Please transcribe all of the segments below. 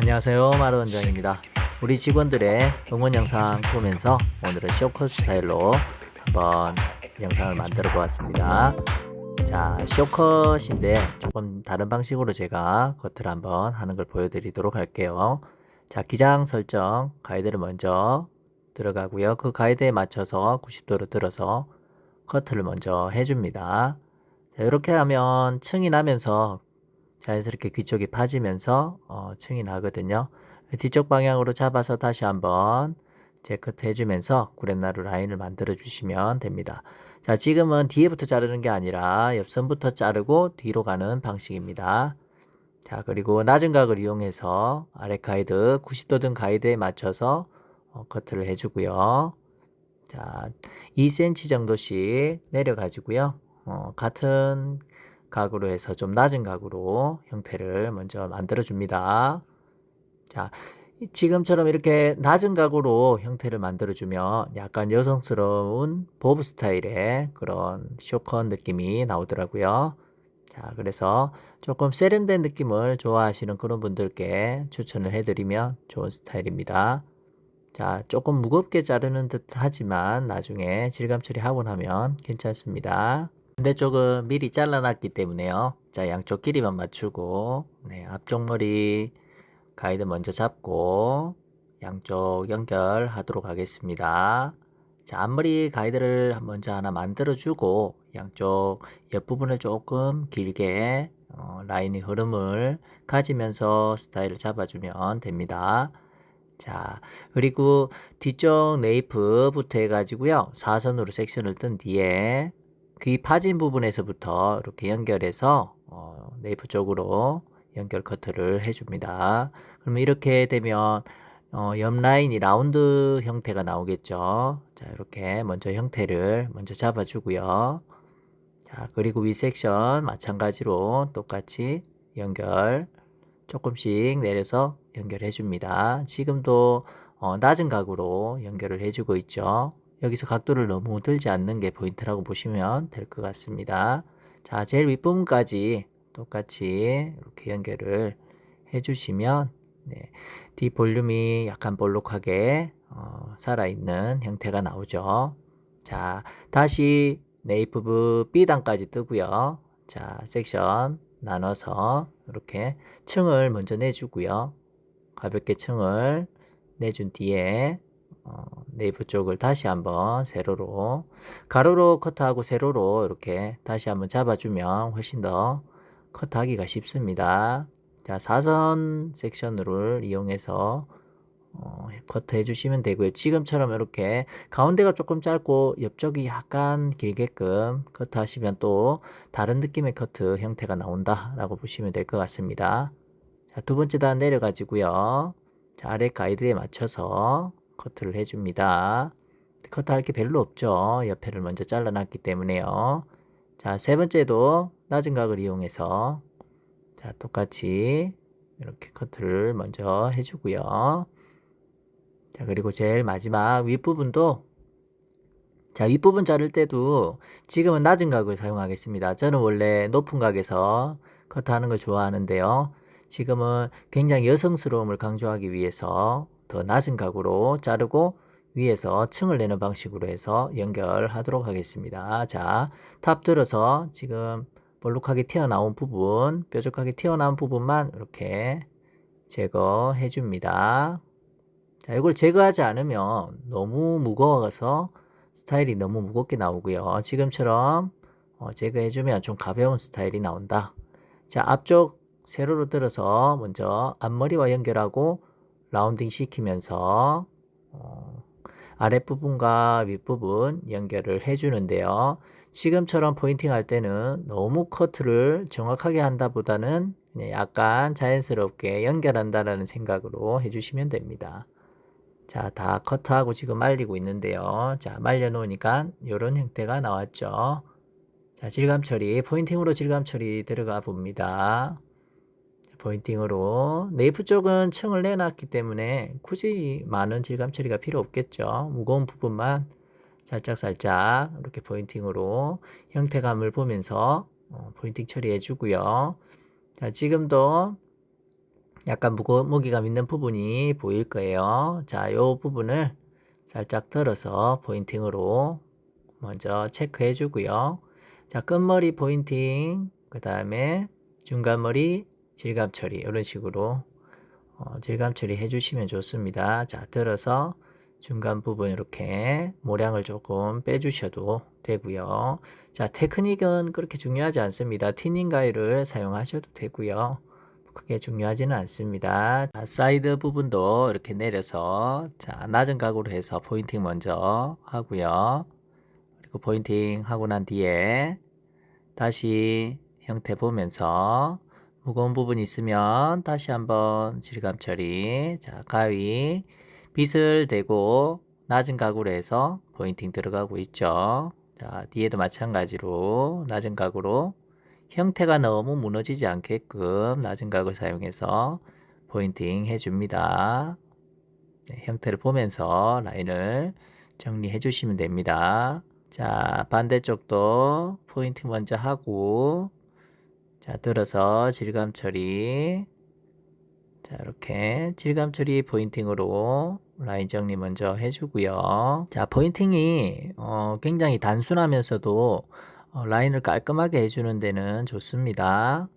안녕하세요, 마루 원장입니다. 우리 직원들의 응원 영상 보면서 오늘은 쇼컷 스타일로 한번 영상을 만들어 보았습니다. 자, 쇼컷인데 조금 다른 방식으로 제가 커트를 한번 하는 걸 보여드리도록 할게요. 자, 기장 설정 가이드를 먼저 들어가고요. 그 가이드에 맞춰서 90도로 들어서 커트를 먼저 해줍니다. 자, 이렇게 하면 층이 나면서 자연스럽게 귀쪽이 파지면서 층이 나거든요. 뒤쪽 방향으로 잡아서 다시 한번 재커트 해주면서 구렛나루 라인을 만들어 주시면 됩니다. 자, 지금은 뒤에부터 자르는 게 아니라 옆선부터 자르고 뒤로 가는 방식입니다. 자, 그리고 낮은 각을 이용해서 아래 가이드 90도 등 가이드에 맞춰서 커트를 해주고요. 자, 2cm 정도씩 내려가지고요. 같은 각으로 해서 좀 낮은 각으로 형태를 먼저 만들어 줍니다. 자, 지금처럼 이렇게 낮은 각으로 형태를 만들어 주면 약간 여성스러운 보브 스타일의 그런 쇼컷 느낌이 나오더라고요. 자, 그래서 조금 세련된 느낌을 좋아하시는 그런 분들께 추천을 해드리면 좋은 스타일입니다. 자, 조금 무겁게 자르는 듯 하지만 나중에 질감 처리하고 나면 괜찮습니다. 반대쪽은 미리 잘라놨기 때문에요. 자, 양쪽 길이만 맞추고, 네, 앞쪽 머리 가이드 먼저 잡고, 양쪽 연결하도록 하겠습니다. 자, 앞머리 가이드를 먼저 하나 만들어주고, 양쪽 옆부분을 조금 길게 라인의 흐름을 가지면서 스타일을 잡아주면 됩니다. 자, 그리고 뒤쪽 네이프부터 해가지고요. 사선으로 섹션을 뜬 뒤에 귀 파진 부분에서부터 이렇게 연결해서 네이프 쪽으로 연결 커트를 해줍니다. 그러면 이렇게 되면 옆 라인이 라운드 형태가 나오겠죠. 자, 이렇게 먼저 형태를 먼저 잡아주고요. 자, 그리고 위 섹션 마찬가지로 똑같이 연결 조금씩 내려서 연결해 줍니다. 지금도 낮은 각으로 연결을 해주고 있죠. 여기서 각도를 너무 들지 않는 게 포인트라고 보시면 될 것 같습니다. 자, 제일 윗부분까지 똑같이 이렇게 연결을 해주시면 네, 뒤 볼륨이 약간 볼록하게 살아있는 형태가 나오죠. 자, 다시 네이프 B단까지 뜨고요. 자, 섹션 나눠서 이렇게 층을 먼저 내주고요. 가볍게 층을 내준 뒤에 네이프 쪽을 다시 한번 세로로 가로로 커트하고 세로로 이렇게 다시 한번 잡아주면 훨씬 더 커트하기가 쉽습니다. 자, 사선 섹션을 이용해서 커트 해주시면 되고요. 지금처럼 이렇게 가운데가 조금 짧고 옆쪽이 약간 길게끔 커트 하시면 또 다른 느낌의 커트 형태가 나온다 라고 보시면 될 것 같습니다. 자, 두 번째 단 내려가지고요. 자, 아래 가이드에 맞춰서 커트를 해줍니다. 커트 할 게 별로 없죠. 옆에를 먼저 잘라놨기 때문에요. 자, 세 번째도 낮은 각을 이용해서 자, 똑같이 이렇게 커트를 먼저 해주고요. 자, 그리고 제일 마지막 윗부분도 자, 윗부분 자를 때도 지금은 낮은 각을 사용하겠습니다. 저는 원래 높은 각에서 커트하는 걸 좋아하는데요. 지금은 굉장히 여성스러움을 강조하기 위해서 더 낮은 각으로 자르고 위에서 층을 내는 방식으로 해서 연결하도록 하겠습니다. 자, 탑 들어서 지금 볼록하게 튀어나온 부분, 뾰족하게 튀어나온 부분만 이렇게 제거해 줍니다. 자, 이걸 제거하지 않으면 너무 무거워서 스타일이 너무 무겁게 나오고요. 지금처럼 제거해주면 좀 가벼운 스타일이 나온다. 자, 앞쪽 세로로 들어서 먼저 앞머리와 연결하고 라운딩 시키면서 아랫부분과 윗부분 연결을 해주는데요. 지금처럼 포인팅 할 때는 너무 커트를 정확하게 한다 보다는 약간 자연스럽게 연결한다라는 생각으로 해주시면 됩니다. 자, 다 커트하고 지금 말리고 있는데요. 자, 말려 놓으니까 이런 형태가 나왔죠. 자, 질감 처리, 포인팅으로 질감 처리 들어가 봅니다. 포인팅으로 네이프 쪽은 층을 내놨기 때문에 굳이 많은 질감 처리가 필요 없겠죠. 무거운 부분만 살짝살짝 이렇게 포인팅으로 형태감을 보면서 포인팅 처리해 주고요. 자, 지금도 약간 무게감 있는 부분이 보일 거예요. 자, 요 부분을 살짝 들어서 포인팅으로 먼저 체크해 주고요. 자, 끝머리 포인팅, 그 다음에 중간머리 질감 처리, 이런 식으로 질감 처리 해주시면 좋습니다. 자, 들어서 중간 부분 이렇게 모량을 조금 빼주셔도 되고요. 자, 테크닉은 그렇게 중요하지 않습니다. 티닝 가위를 사용하셔도 되고요. 크게 중요하지는 않습니다. 자, 사이드 부분도 이렇게 내려서 자, 낮은 각으로 해서 포인팅 먼저 하고요. 그리고 포인팅 하고 난 뒤에 다시 형태 보면서 무거운 부분이 있으면 다시 한번 질감 처리. 자, 가위 빗을 대고 낮은 각으로 해서 포인팅 들어가고 있죠. 자, 뒤에도 마찬가지로 낮은 각으로 형태가 너무 무너지지 않게끔 낮은 각을 사용해서 포인팅 해줍니다. 네, 형태를 보면서 라인을 정리해 주시면 됩니다. 자, 반대쪽도 포인팅 먼저 하고, 자, 들어서 질감 처리. 자, 이렇게 질감 처리 포인팅으로 라인 정리 먼저 해주고요. 자, 포인팅이 굉장히 단순하면서도 라인을 깔끔하게 해주는 데는 좋습니다.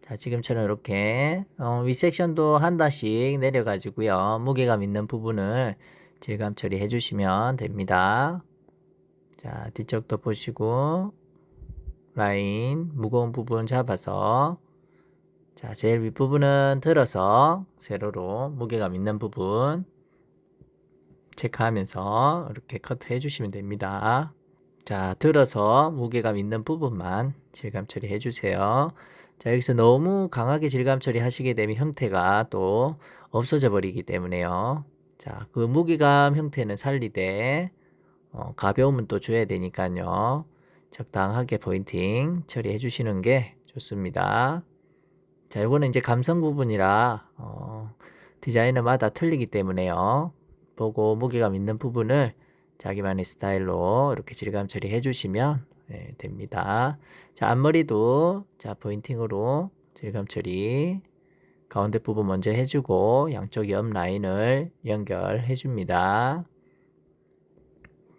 자, 지금처럼 이렇게 윗섹션도 한 단씩 내려가지고요. 무게감 있는 부분을 질감 처리해 주시면 됩니다. 자, 뒤쪽도 보시고 라인 무거운 부분 잡아서 자, 제일 윗부분은 들어서 세로로 무게감 있는 부분 체크하면서 이렇게 커트 해주시면 됩니다. 자, 들어서 무게감 있는 부분만 질감 처리해 주세요. 자, 여기서 너무 강하게 질감 처리하시게 되면 형태가 또 없어져 버리기 때문에요. 자, 그 무게감 형태는 살리되 가벼움은 또 줘야 되니까요. 적당하게 포인팅 처리해 주시는 게 좋습니다. 자, 이거는 이제 감성 부분이라 디자이너마다 틀리기 때문에요. 보고 무게감 있는 부분을 자기만의 스타일로 이렇게 질감 처리해 주시면 됩니다. 자, 앞머리도 자, 포인팅으로 질감 처리 가운데 부분 먼저 해주고 양쪽 옆 라인을 연결해 줍니다.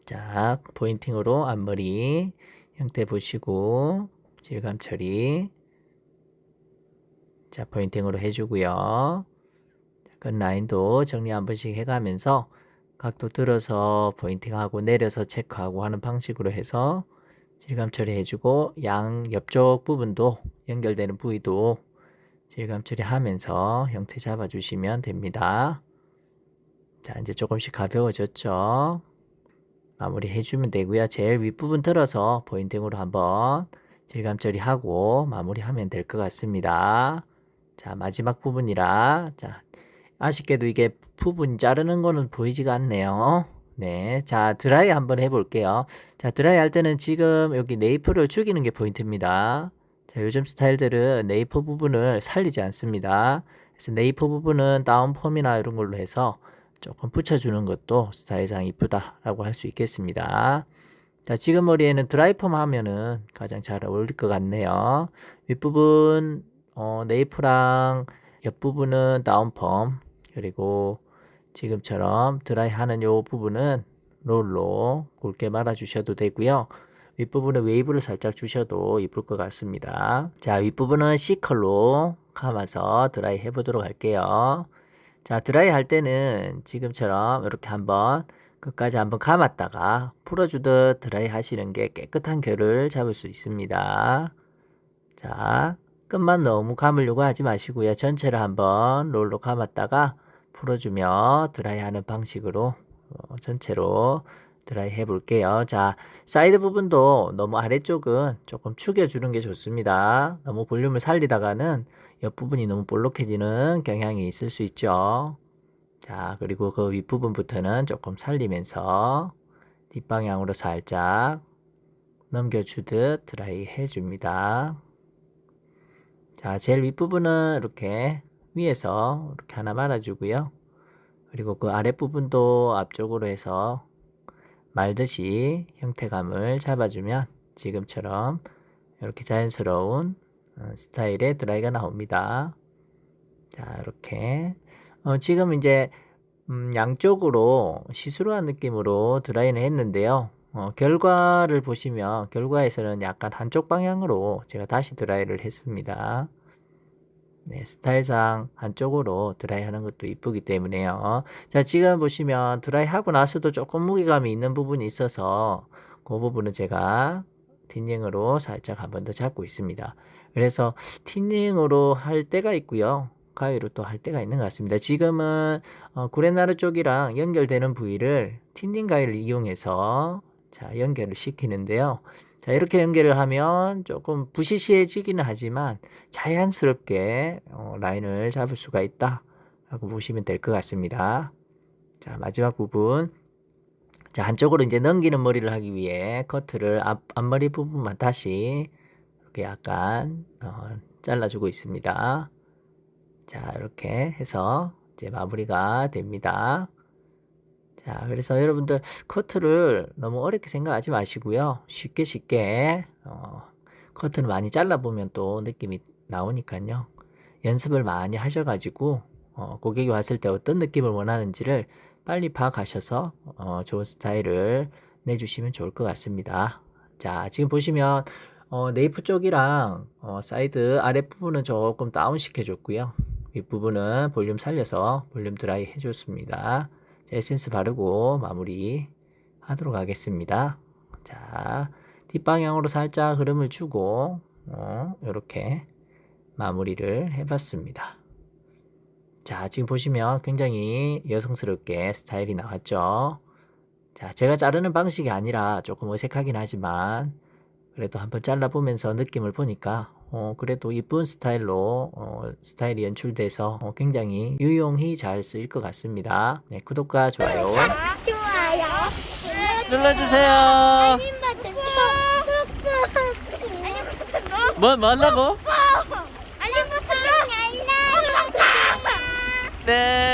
자, 포인팅으로 앞머리 형태 보시고 질감 처리 자, 포인팅으로 해주고요. 끝 라인도 정리 한 번씩 해가면서 각도 들어서 포인팅하고 내려서 체크하고 하는 방식으로 해서 질감 처리해주고 양 옆쪽 부분도 연결되는 부위도 질감 처리하면서 형태 잡아주시면 됩니다. 자, 이제 조금씩 가벼워졌죠? 마무리 해주면 되고요. 제일 윗부분 들어서 포인팅으로 한번 질감 처리하고 마무리하면 될 것 같습니다. 자, 마지막 부분이라 자, 아쉽게도 이게 부분 자르는 거는 보이지가 않네요. 네, 자, 드라이 한번 해볼게요. 자, 드라이 할 때는 지금 여기 네이프를 죽이는 게 포인트입니다. 자, 요즘 스타일들은 네이프 부분을 살리지 않습니다. 그래서 네이프 부분은 다운펌이나 이런 걸로 해서 조금 붙여주는 것도 스타일상 이쁘다라고 할 수 있겠습니다. 자, 지금 머리에는 드라이펌 하면은 가장 잘 어울릴 것 같네요. 윗부분 네이프랑 옆부분은 다운펌 그리고 지금처럼 드라이 하는 요 부분은 롤로 굵게 말아 주셔도 되고요. 윗부분에 웨이브를 살짝 주셔도 이쁠 것 같습니다. 자, 윗부분은 C컬로 감아서 드라이 해보도록 할게요. 자, 드라이 할 때는 지금처럼 이렇게 한번 끝까지 한번 감았다가 풀어주듯 드라이 하시는 게 깨끗한 결을 잡을 수 있습니다. 자, 끝만 너무 감으려고 하지 마시고요. 전체를 한번 롤로 감았다가 풀어주며 드라이 하는 방식으로 전체로 드라이 해 볼게요. 자, 사이드 부분도 너무 아래쪽은 조금 축여주는 게 좋습니다. 너무 볼륨을 살리다가는 옆부분이 너무 볼록해지는 경향이 있을 수 있죠. 자, 그리고 그 윗부분부터는 조금 살리면서 뒷방향으로 살짝 넘겨주듯 드라이 해줍니다. 자, 제일 윗부분은 이렇게 위에서 이렇게 하나 말아주고요. 그리고 그 아랫부분도 앞쪽으로 해서 말듯이 형태감을 잡아주면 지금처럼 이렇게 자연스러운 스타일의 드라이가 나옵니다. 자, 이렇게. 지금 이제 양쪽으로 시스루한 느낌으로 드라이는 했는데요. 결과를 보시면 결과에서는 약간 한쪽 방향으로 제가 다시 드라이를 했습니다. 네, 스타일상 한쪽으로 드라이 하는 것도 이쁘기 때문에요. 자, 지금 보시면 드라이 하고 나서도 조금 무게감이 있는 부분이 있어서 그 부분은 제가 틴닝으로 살짝 한 번 더 잡고 있습니다. 그래서 틴닝으로 할 때가 있고요. 가위로 또 할 때가 있는 것 같습니다. 지금은 구레나루 쪽이랑 연결되는 부위를 틴닝 가위를 이용해서 자, 연결을 시키는데요. 자, 이렇게 연결을 하면 조금 부시시해지기는 하지만 자연스럽게 라인을 잡을 수가 있다 라고 보시면 될 것 같습니다. 자, 마지막 부분. 자, 한쪽으로 이제 넘기는 머리를 하기 위해 커트를 앞머리 부분만 다시 이렇게 약간 잘라주고 있습니다. 자, 이렇게 해서 이제 마무리가 됩니다. 자, 그래서 여러분들 커트를 너무 어렵게 생각하지 마시고요. 쉽게 커트를 많이 잘라보면 또 느낌이 나오니까요. 연습을 많이 하셔가지고 고객이 왔을 때 어떤 느낌을 원하는지를 빨리 파악하셔서 좋은 스타일을 내주시면 좋을 것 같습니다. 자, 지금 보시면 네이프 쪽이랑 사이드 아랫부분은 조금 다운 시켜줬고요. 윗부분은 볼륨 살려서 볼륨 드라이 해줬습니다. 에센스 바르고 마무리 하도록 하겠습니다. 자, 뒷방향으로 살짝 흐름을 주고 이렇게 마무리를 해봤습니다. 자, 지금 보시면 굉장히 여성스럽게 스타일이 나왔죠. 자, 제가 자르는 방식이 아니라 조금 어색하긴 하지만 그래도 한번 잘라보면서 느낌을 보니까 그래도 이쁜 스타일로 스타일이 연출돼서 굉장히 유용히 잘 쓰일 것 같습니다. 네, 구독과 좋아요 좋아요. 눌러주세요. 알림 버튼 꾹꾹. 뭐 하려고? 알림 버튼 눌러. 네.